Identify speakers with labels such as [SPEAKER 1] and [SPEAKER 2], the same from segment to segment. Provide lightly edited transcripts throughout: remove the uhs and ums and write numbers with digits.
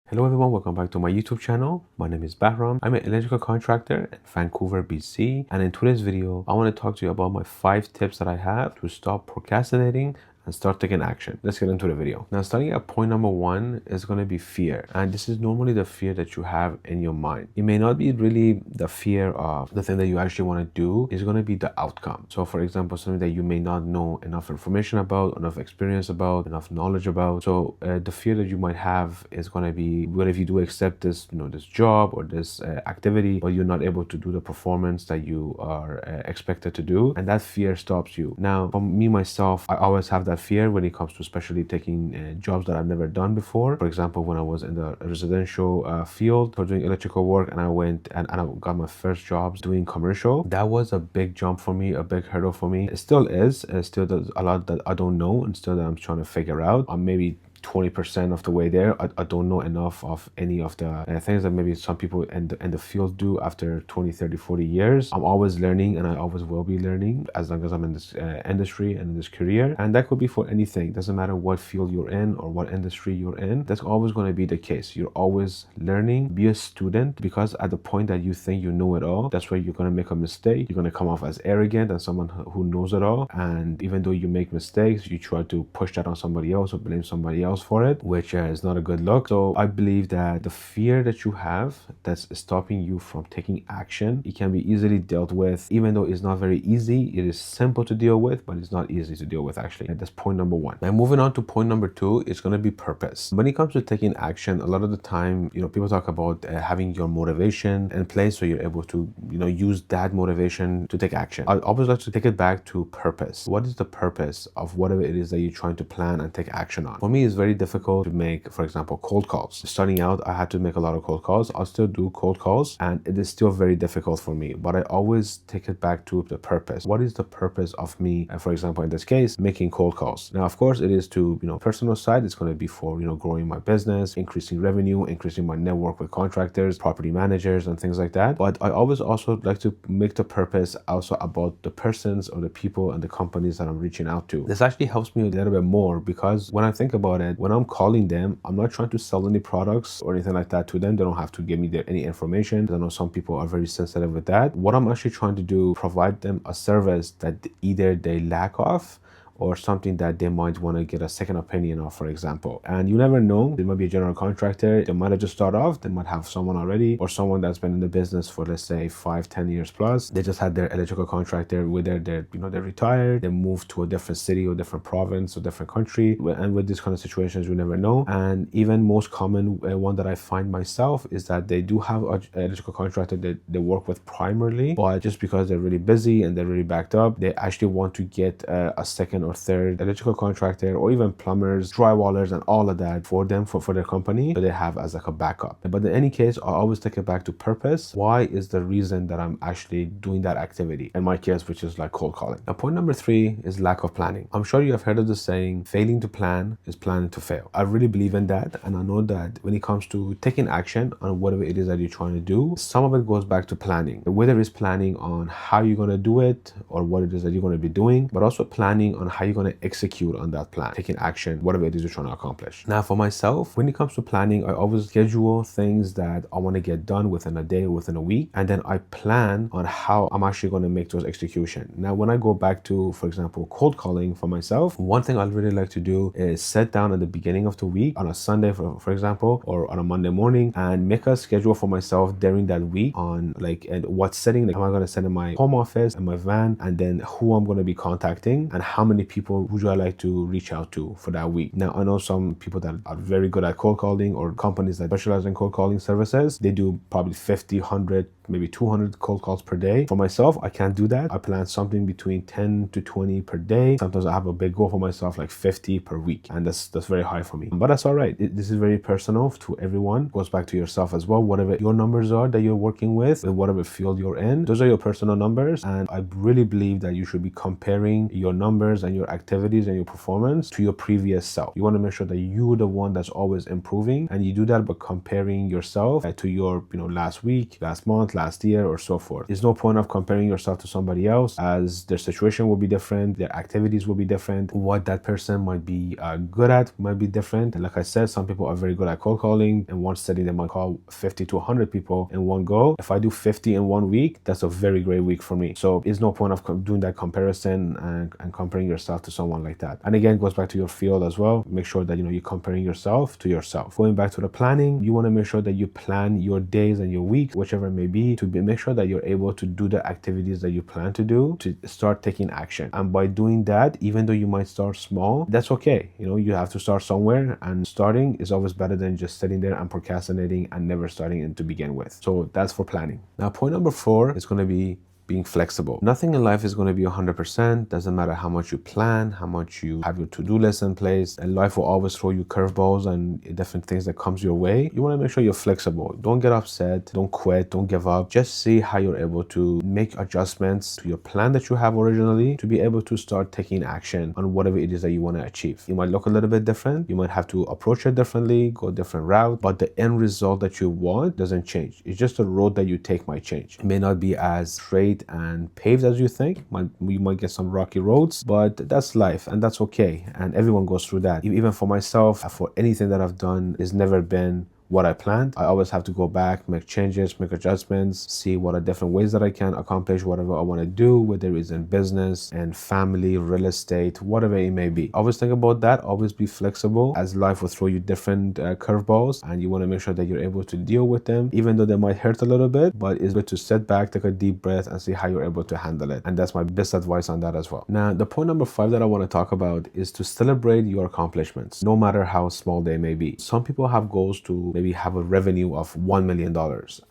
[SPEAKER 1] Hello everyone, welcome back to my YouTube channel. My name is Bahram. I'm an electrical contractor in Vancouver, BC. And in today's video, I want to talk to you about my 5 tips that I have to stop procrastinating and start taking action. Let's get into the video. Now, starting at point number 1 is going to be fear. And this is normally the fear that you have in your mind. It may not be really the fear of the thing that you actually want to do. It's going to be the outcome. So for example, something that you may not know enough information about, enough experience about, enough knowledge about. So the fear that you might have is going to be, what if you do accept this, this job or this activity, but you're not able to do the performance that you are expected to do. And that fear stops you. Now, for me, myself, I always have that fear when it comes to especially taking jobs that I've never done before. For example, when I was in the residential field for doing electrical work, and I went and I got my first jobs doing commercial, that was a big jump for me, a big hurdle for me. It still is. Still, there's a lot that I don't know and still that I'm trying to figure out. I'm maybe 20% of the way there. I don't know enough of any of the things that maybe some people in the field do after 20, 30, 40 years. I'm always learning and I always will be learning as long as I'm in this industry and in this career. And that could be for anything. Doesn't matter what field you're in or what industry you're in. That's always going to be the case. You're always learning. Be a student, because at the point that you think you know it all, that's where you're going to make a mistake. You're going to come off as arrogant and someone who knows it all. And even though you make mistakes, you try to push that on somebody else or blame somebody else for it, which is not a good look. So I believe that the fear that you have that's stopping you from taking action, it can be easily dealt with. Even though it's not very easy, it is simple to deal with, but it's not easy to deal with actually. And that's point number 1. Now moving on to point number 2, it's going to be purpose. When it comes to taking action, a lot of the time, people talk about having your motivation in place so you're able to, use that motivation to take action. I always like to take it back to purpose. What is the purpose of whatever it is that you're trying to plan and take action on? For me, it's very difficult to make, for example, cold calls. Starting out, I had to make a lot of cold calls. I'll still do cold calls and it is still very difficult for me, but I always take it back to the purpose. What is the purpose of me, for example, in this case, making cold calls? Now, of course, it is to, personal side. It's going to be for, growing my business, increasing revenue, increasing my network with contractors, property managers, and things like that. But I always also like to make the purpose also about the persons or the people and the companies that I'm reaching out to. This actually helps me a little bit more, because when I think about it, when I'm calling them, I'm not trying to sell any products or anything like that to them. They don't have to give me any information. I know some people are very sensitive with that. What I'm actually trying to do, provide them a service that either they lack of or something that they might want to get a second opinion of, for example. And you never know, they might be a general contractor, they might have just started off, they might have someone already, or someone that's been in the business for, let's say, 5-10 years plus. They just had their electrical contractor, whether they're retired, they moved to a different city or different province or different country. And with these kind of situations, you never know. And even most common one that I find myself is that they do have an electrical contractor that they work with primarily, but just because they're really busy and they're really backed up, they actually want to get a second or third electrical contractor, or even plumbers, drywallers, and all of that for them, for their company, so they have as like a backup. But in any case, I always take it back to purpose. Why is the reason that I'm actually doing that activity? In my case, which is like cold calling. Now, point number 3 is lack of planning. I'm sure you have heard of the saying, failing to plan is planning to fail. I really believe in that, and I know that when it comes to taking action on whatever it is that you're trying to do, some of it goes back to planning. Whether it's planning on how you're going to do it or what it is that you're going to be doing, but also planning on how you're going to execute on that plan, taking action, whatever it is you're trying to accomplish. Now, for myself, when it comes to planning, I always schedule things that I want to get done within a day or within a week, and then I plan on how I'm actually going to make those execution. Now, when I go back to, for example, cold calling for myself, one thing I really like to do is sit down at the beginning of the week on a Sunday, for example, or on a Monday morning, and make a schedule for myself during that week on what setting, am I going to set in my home office, in my van, and then who I'm going to be contacting and how many people would I like to reach out to for that week. Now, I know some people that are very good at cold calling, or companies that specialize in cold calling services, they do probably 50, 100, maybe 200 cold calls per day. For myself, I can't do that. I plan something between 10 to 20 per day. Sometimes I have a big goal for myself, like 50 per week, and that's very high for me. But that's all right. This is very personal to everyone. It goes back to yourself as well. Whatever your numbers are that you're working with whatever field you're in, those are your personal numbers. And I really believe that you should be comparing your numbers and and your activities and your performance to your previous self. You want to make sure that you're the one that's always improving, and you do that by comparing yourself to your last week, last month, last year, or so forth. There's no point of comparing yourself to somebody else, as their situation will be different, their activities will be different, what that person might be good at might be different. And like I said, some people are very good at cold calling. In one study, they might call 50 to 100 people in one go. If I do 50 in 1 week, that's a very great week for me. So there's no point of doing that comparison and comparing yourself to someone like that. And again, it goes back to your field as well. Make sure that you're comparing yourself to yourself. Going back to the planning, you want to make sure that you plan your days and your weeks, whichever it may be, to make sure that you're able to do the activities that you plan to do, to start taking action. And by doing that, even though you might start small, that's okay. You have to start somewhere, and starting is always better than just sitting there and procrastinating and never starting it to begin with. So that's for planning. Now, point number 4 is going to be being flexible. Nothing in life is going to be 100%. Doesn't matter how much you plan, how much you have your to-do list in place, and life will always throw you curveballs and different things that comes your way. You want to make sure you're flexible. Don't get upset, don't quit, don't give up. Just see how you're able to make adjustments to your plan that you have originally to be able to start taking action on whatever it is that you want to achieve. It might look a little bit different. You might have to approach it differently, go a different route, but the end result that you want doesn't change. It's just the road that you take might change. It may not be as straight and paved as you think. You might get some rocky roads, but that's life, and that's okay. And everyone goes through that. Even for myself, for anything that I've done, it's never been what I planned. I always have to go back, make changes, make adjustments, see what are different ways that I can accomplish whatever I want to do, whether it's in business and family, real estate, whatever it may be. Always think about that. Always be flexible, as life will throw you different curveballs, and you want to make sure that you're able to deal with them, even though they might hurt a little bit. But it's good to sit back, take a deep breath, and see how you're able to handle it. And that's my best advice on that as well. Now, the point number 5 that I want to talk about is to celebrate your accomplishments, no matter how small they may be. Some people have goals to maybe have a revenue of $1 million,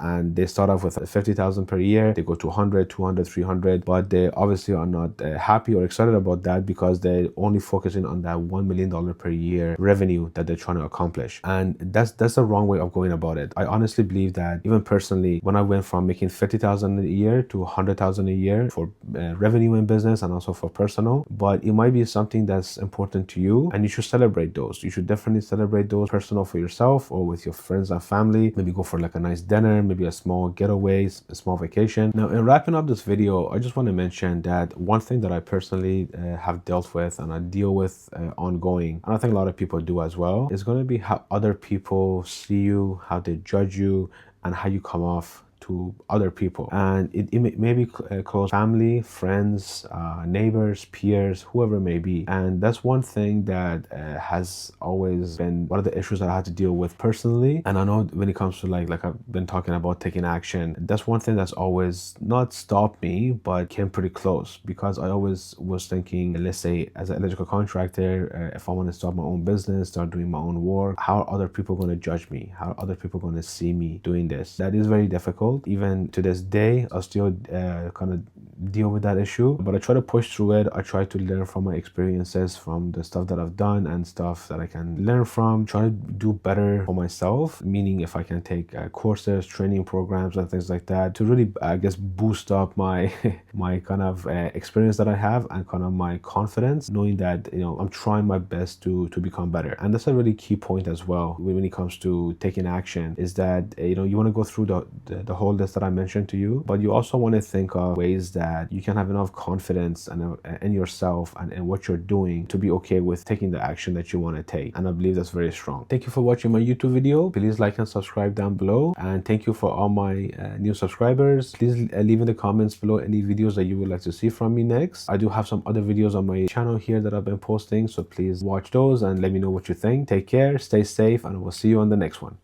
[SPEAKER 1] and they start off with 50,000 per year. They go to 100, 200, 300, but they obviously are not happy or excited about that, because they're only focusing on that $1 million per year revenue that they're trying to accomplish. And that's the wrong way of going about it. I honestly believe that, even personally, when I went from making 50,000 a year to 100,000 a year for revenue in business and also for personal, but it might be something that's important to you, and you should celebrate those. You should definitely celebrate those, personal for yourself or with your friends and family. Maybe go for like a nice dinner, maybe a small getaway, a small vacation. Now, in wrapping up this video, I just want to mention that one thing that I personally have dealt with and I deal with ongoing, and I think a lot of people do as well, is going to be how other people see you, how they judge you, and how you come off to other people. And it may be close family, friends, neighbors, peers, whoever it may be. And that's one thing that has always been one of the issues that I had to deal with personally. And I know when it comes to like I've been talking about taking action, that's one thing that's always not stopped me, but came pretty close, because I always was thinking, let's say as an electrical contractor, if I want to start my own business, start doing my own work, how are other people going to judge me? How are other people going to see me doing this? That is very difficult. Even to this day, I still kind of deal with that issue, but I try to push through it. I try to learn from my experiences, from the stuff that I've done and stuff that I can learn from, try to do better for myself, meaning if I can take courses, training programs and things like that to really, I guess, boost up my my kind of experience that I have and kind of my confidence, knowing that I'm trying my best to become better. And that's a really key point as well when it comes to taking action, is that you want to go through the whole list that I mentioned to you, but you also want to think of ways that you can have enough confidence in yourself and in what you're doing to be okay with taking the action that you want to take. And I believe that's very strong. Thank you for watching my YouTube video. Please like and subscribe down below, and thank you for all my new subscribers. Please leave in the comments below any videos that you would like to see from me next. I do have some other videos on my channel here that I've been posting, so please watch those and let me know what you think. Take care, stay safe, and we'll see you on the next one.